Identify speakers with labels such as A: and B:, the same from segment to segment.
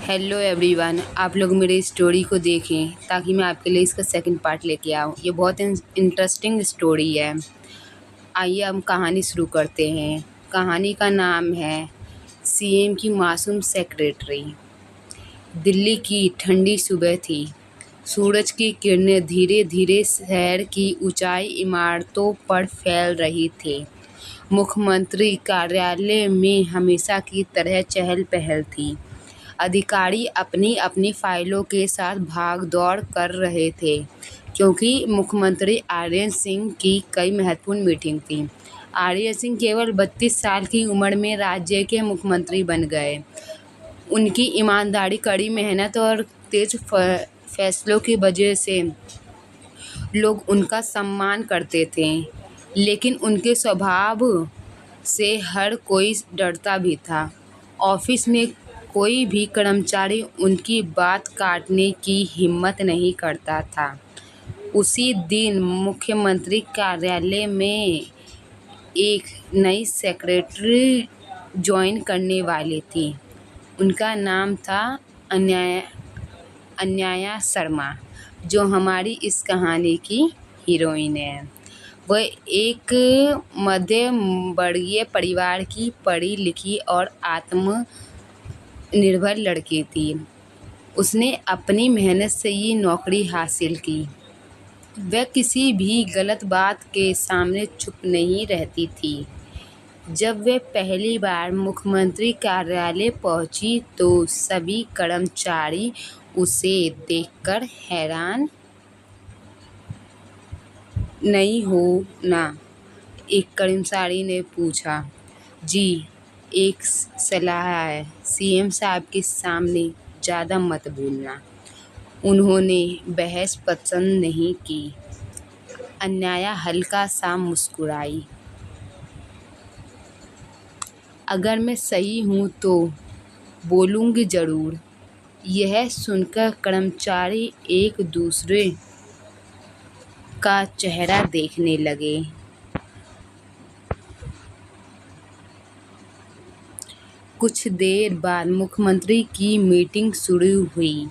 A: Hello everyone, आप लोग मेरी स्टोरी को देखें ताकि मैं आपके लिए इसका सेकंड पार्ट लेके आऊँ। ये बहुत इंटरेस्टिंग स्टोरी है। आइए हम कहानी शुरू करते हैं। कहानी का नाम है सीएम की मासूम सेक्रेटरी। दिल्ली की ठंडी सुबह थी। सूरज की किरणें धीरे धीरे शहर की ऊंचाई इमारतों पर फैल रही थी। मुख्यमंत्री कार्यालय में हमेशा की तरह चहल पहल थी। अधिकारी अपनी अपनी फाइलों के साथ भाग दौड़ कर रहे थे क्योंकि मुख्यमंत्री आर्यन सिंह की कई महत्वपूर्ण मीटिंग थी। आर्यन सिंह केवल 32 साल की उम्र में राज्य के मुख्यमंत्री बन गए। उनकी ईमानदारी, कड़ी मेहनत और तेज फैसलों की वजह से लोग उनका सम्मान करते थे, लेकिन उनके स्वभाव से हर कोई डरता भी था। ऑफिस में कोई भी कर्मचारी उनकी बात काटने की हिम्मत नहीं करता था। उसी दिन मुख्यमंत्री कार्यालय में एक नई सेक्रेटरी ज्वाइन करने वाली थी। उनका नाम था अन्याया शर्मा, जो हमारी इस कहानी की हीरोइन है। वह एक मध्यम वर्गीय परिवार की पढ़ी लिखी और आत्मनिर्भर लड़की थी। उसने अपनी मेहनत से ये नौकरी हासिल की। वह किसी भी गलत बात के सामने चुप नहीं रहती थी। जब वह पहली बार मुख्यमंत्री कार्यालय पहुंची तो सभी कर्मचारी उसे देखकर हैरान नहीं हो ना। एक कर्मचारी ने पूछा। जी, एक सलाह है, सीएम साहब के सामने ज़्यादा मत बोलना। उन्होंने बहस पसंद नहीं की। अन्याया हल्का सा मुस्कुराई। अगर मैं सही हूँ तो बोलूँगी ज़रूर। यह सुनकर कर्मचारी एक दूसरे का चेहरा देखने लगे। कुछ देर बाद मुख्यमंत्री की मीटिंग शुरू हुई।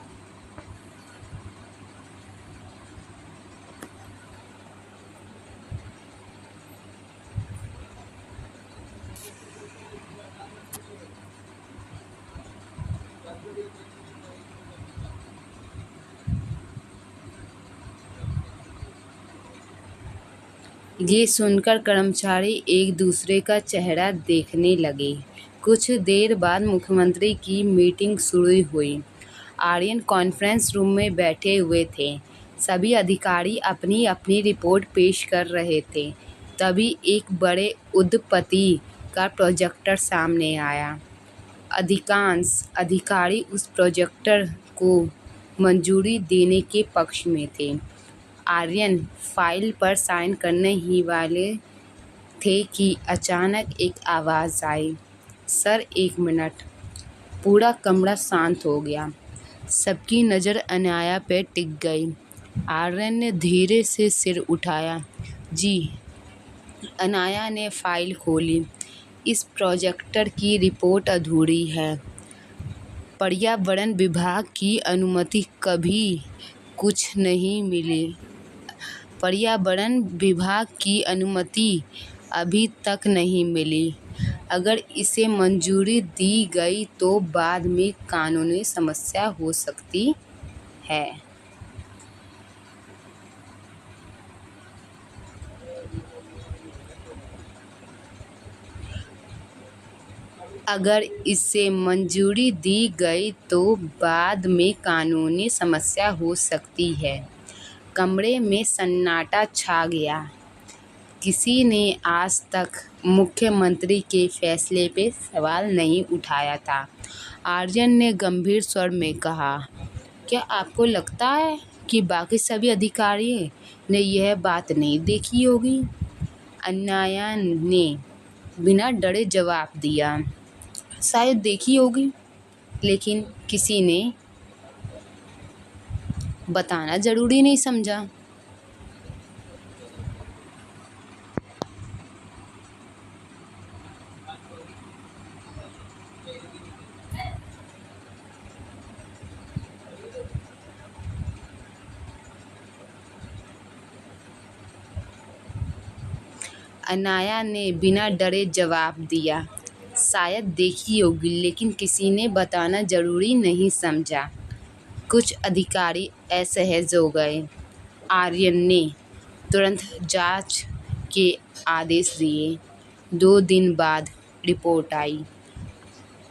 A: ये सुनकर कर्मचारी एक दूसरे का चेहरा देखने लगे। कुछ देर बाद मुख्यमंत्री की मीटिंग शुरू हुई। आर्यन कॉन्फ्रेंस रूम में बैठे हुए थे। सभी अधिकारी अपनी अपनी रिपोर्ट पेश कर रहे थे। तभी एक बड़े उद्योगपति का प्रोजेक्टर सामने आया। अधिकांश अधिकारी उस प्रोजेक्टर को मंजूरी देने के पक्ष में थे। आर्यन फाइल पर साइन करने ही वाले थे कि अचानक एक आवाज़ आई। सर, एक मिनट। पूरा कमरा शांत हो गया। सबकी नज़र अन्याया पे टिक गई। आर्यन ने धीरे से सिर उठाया। जी। अन्याया ने फाइल खोली। इस प्रोजेक्टर की रिपोर्ट अधूरी है। पर्यावरण विभाग की अनुमति कभी कुछ नहीं मिली। पर्यावरण विभाग की अनुमति अभी तक नहीं मिली। अगर इसे मंजूरी दी गई तो बाद में कानूनी समस्या हो सकती है। अगर इसे मंजूरी दी गई तो बाद में कानूनी समस्या हो सकती है। कमरे में सन्नाटा छा गया। किसी ने आज तक मुख्यमंत्री के फैसले पे सवाल नहीं उठाया था। आर्यन ने गंभीर स्वर में कहा, क्या आपको लगता है कि बाकी सभी अधिकारियों ने यह बात नहीं देखी होगी? अन्याया ने बिना डरे जवाब दिया, शायद देखी होगी, लेकिन किसी ने बताना ज़रूरी नहीं समझा। अनाया ने बिना डरे जवाब दिया। शायद देखी होगी, लेकिन किसी ने बताना जरूरी नहीं समझा। कुछ अधिकारी असहज हो गए। आर्यन ने तुरंत जांच के आदेश दिए। 2 दिन बाद रिपोर्ट आई।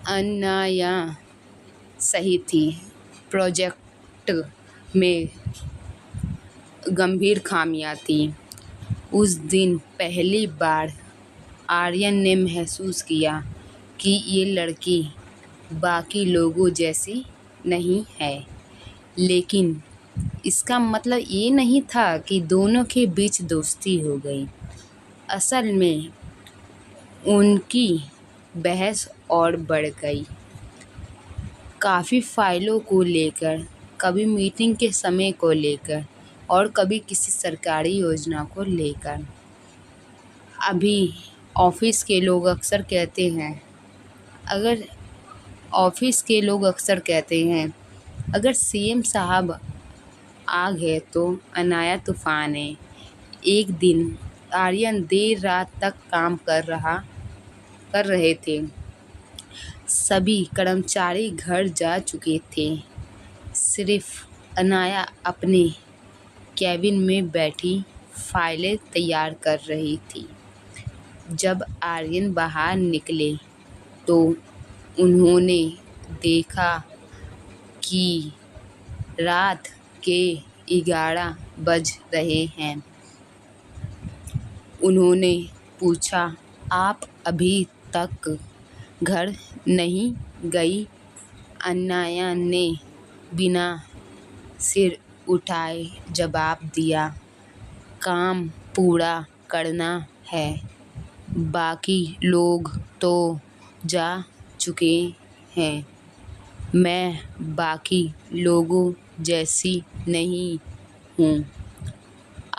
A: अनाया सही थी। प्रोजेक्ट में गंभीर खामियां थी। उस दिन पहली बार आर्यन ने महसूस किया कि ये लड़की बाकी लोगों जैसी नहीं है। लेकिन इसका मतलब ये नहीं था कि दोनों के बीच दोस्ती हो गई। असल में उनकी बहस और बढ़ गई, काफ़ी फाइलों को लेकर, कभी मीटिंग के समय को लेकर और कभी किसी सरकारी योजना को लेकर। अभी ऑफिस के लोग अक्सर कहते हैं अगर सीएम साहब आ गए तो अनाया तूफान है। एक दिन आर्यन देर रात तक काम कर रहे थे। सभी कर्मचारी घर जा चुके थे। सिर्फ अनाया अपने कैबिन में बैठी फाइलें तैयार कर रही थी। जब आर्यन बाहर निकले तो उन्होंने देखा कि रात के 11 बज रहे हैं। उन्होंने पूछा, आप अभी तक घर नहीं गई? अनाया ने बिना सिर उठाए जवाब दिया, काम पूरा करना है। बाकी लोग तो जा चुके हैं। मैं बाकी लोगों जैसी नहीं हूँ।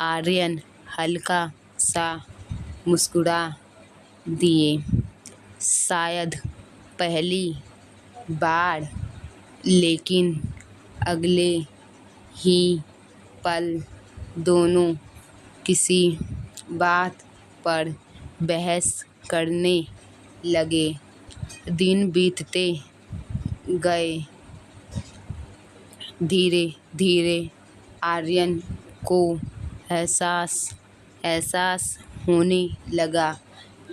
A: आर्यन हल्का सा मुस्कुरा दिए। शायद पहली बार, लेकिन अगले ही पल दोनों किसी बात पर बहस करने लगे। दिन बीतते गए। धीरे धीरे आर्यन को एहसास होने लगा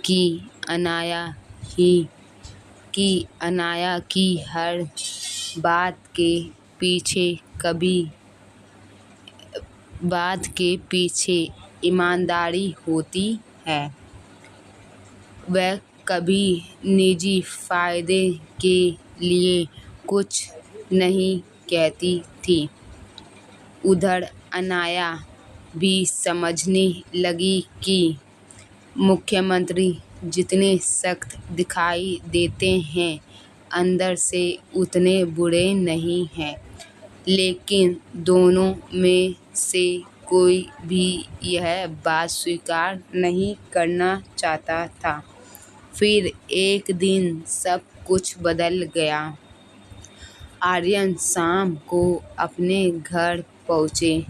A: कि अनाया की हर बात के पीछे ईमानदारी होती है। वह कभी निजी फायदे के लिए कुछ नहीं कहती थी। उधर अनाया भी समझने लगी कि मुख्यमंत्री जितने सख्त दिखाई देते हैं, अंदर से उतने बुरे नहीं हैं। लेकिन दोनों में से कोई भी यह बात स्वीकार नहीं करना चाहता था। फिर एक दिन सब कुछ बदल गया। आर्यन शाम को अपने घर पहुँचे।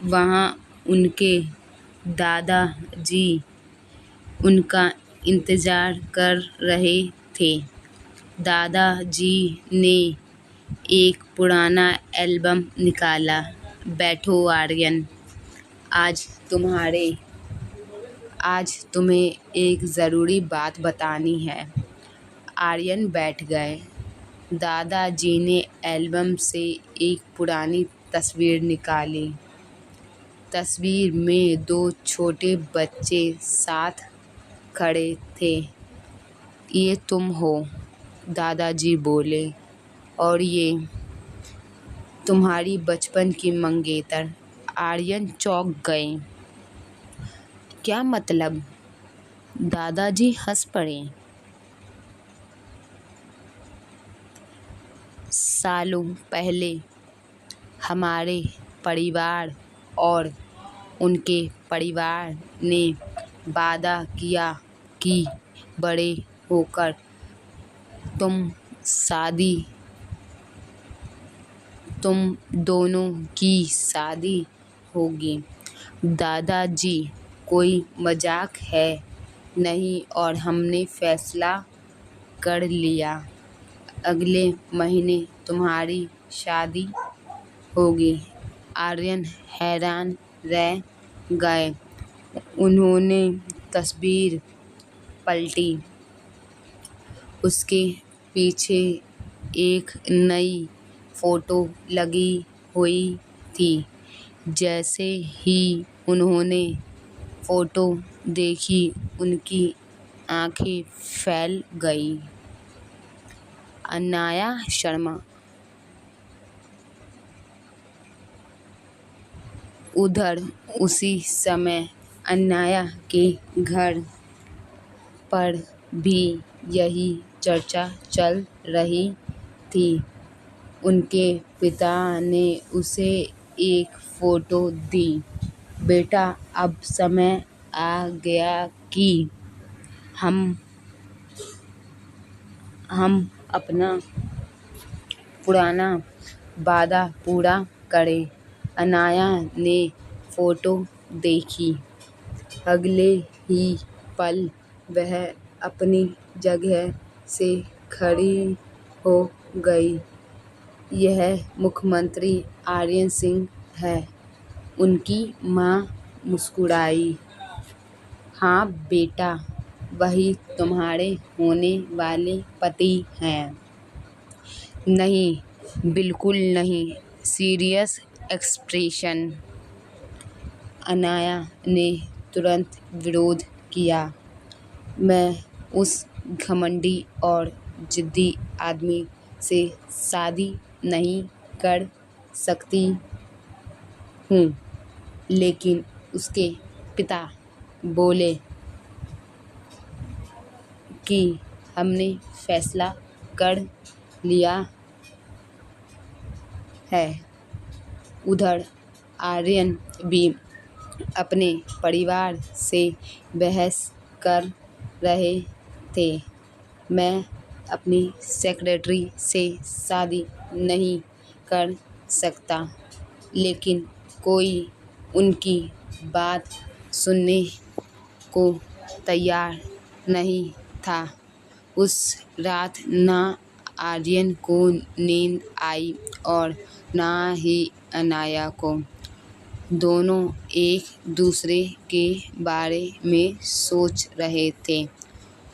A: वहाँ उनके दादाजी उनका इंतज़ार कर रहे थे। दादाजी ने एक पुराना एल्बम निकाला। बैठो आर्यन, आज तुम्हें एक ज़रूरी बात बतानी है। आर्यन बैठ गए। दादाजी ने एल्बम से एक पुरानी तस्वीर निकाली। तस्वीर में 2 छोटे बच्चे साथ खड़े थे। ये तुम हो, दादाजी बोले, और ये तुम्हारी बचपन की मंगेतर। आर्यन चौंक गए। क्या मतलब? दादाजी हंस पड़े। सालों पहले हमारे परिवार और उनके परिवार ने वादा किया कि बड़े होकर तुम दोनों की शादी होगी। दादाजी, कोई मजाक है नहीं और हमने फैसला कर लिया। अगले महीने तुम्हारी शादी होगी। आर्यन हैरान रह गए। उन्होंने तस्वीर पलटी। उसके पीछे एक नई फोटो लगी हुई थी। जैसे ही उन्होंने फोटो देखी, उनकी आंखें फैल गईं। अनाया शर्मा। उधर उसी समय अनाया के घर पर भी यही चर्चा चल रही थी। उनके पिता ने उसे एक फोटो दी। बेटा, अब समय आ गया कि हम अपना पुराना वादा पूरा करें। अनाया ने फोटो देखी। अगले ही पल वह अपनी जगह से खड़ी हो गई। यह मुख्यमंत्री आर्यन सिंह है। उनकी मां मुस्कुराई। हाँ बेटा, वही तुम्हारे होने वाले पति हैं। नहीं, बिल्कुल नहीं। Serious expression. अनाया ने तुरंत विरोध किया। मैं उस घमंडी और जिद्दी आदमी से शादी नहीं कर सकती हूँ। लेकिन उसके पिता बोले कि हमने फैसला कर लिया है। उधर आर्यन भी अपने परिवार से बहस कर रहे थे। मैं अपनी सेक्रेटरी से शादी नहीं कर सकता। लेकिन कोई उनकी बात सुनने को तैयार नहीं था। उस रात ना आर्यन को नींद आई और ना ही अनाया को। दोनों एक दूसरे के बारे में सोच रहे थे।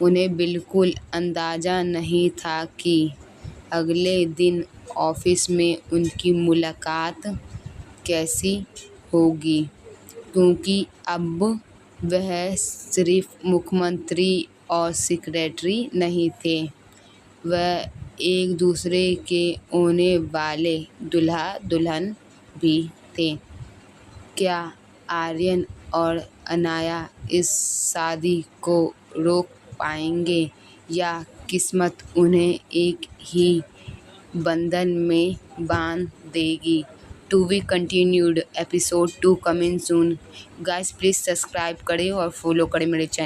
A: उन्हें बिल्कुल अंदाजा नहीं था कि अगले दिन ऑफिस में उनकी मुलाकात कैसी होगी, क्योंकि अब वह सिर्फ मुख्यमंत्री और सेक्रेटरी नहीं थे, वह एक दूसरे के होने वाले दूल्हा दुल्हन भी थे। क्या आर्यन और अनाया इस शादी को रोक पाएंगे या किस्मत उन्हें एक ही बंधन में बांध देगी? To be continued. Episode 2 coming soon. Guys please subscribe करें और फॉलो करें मेरे चैनल।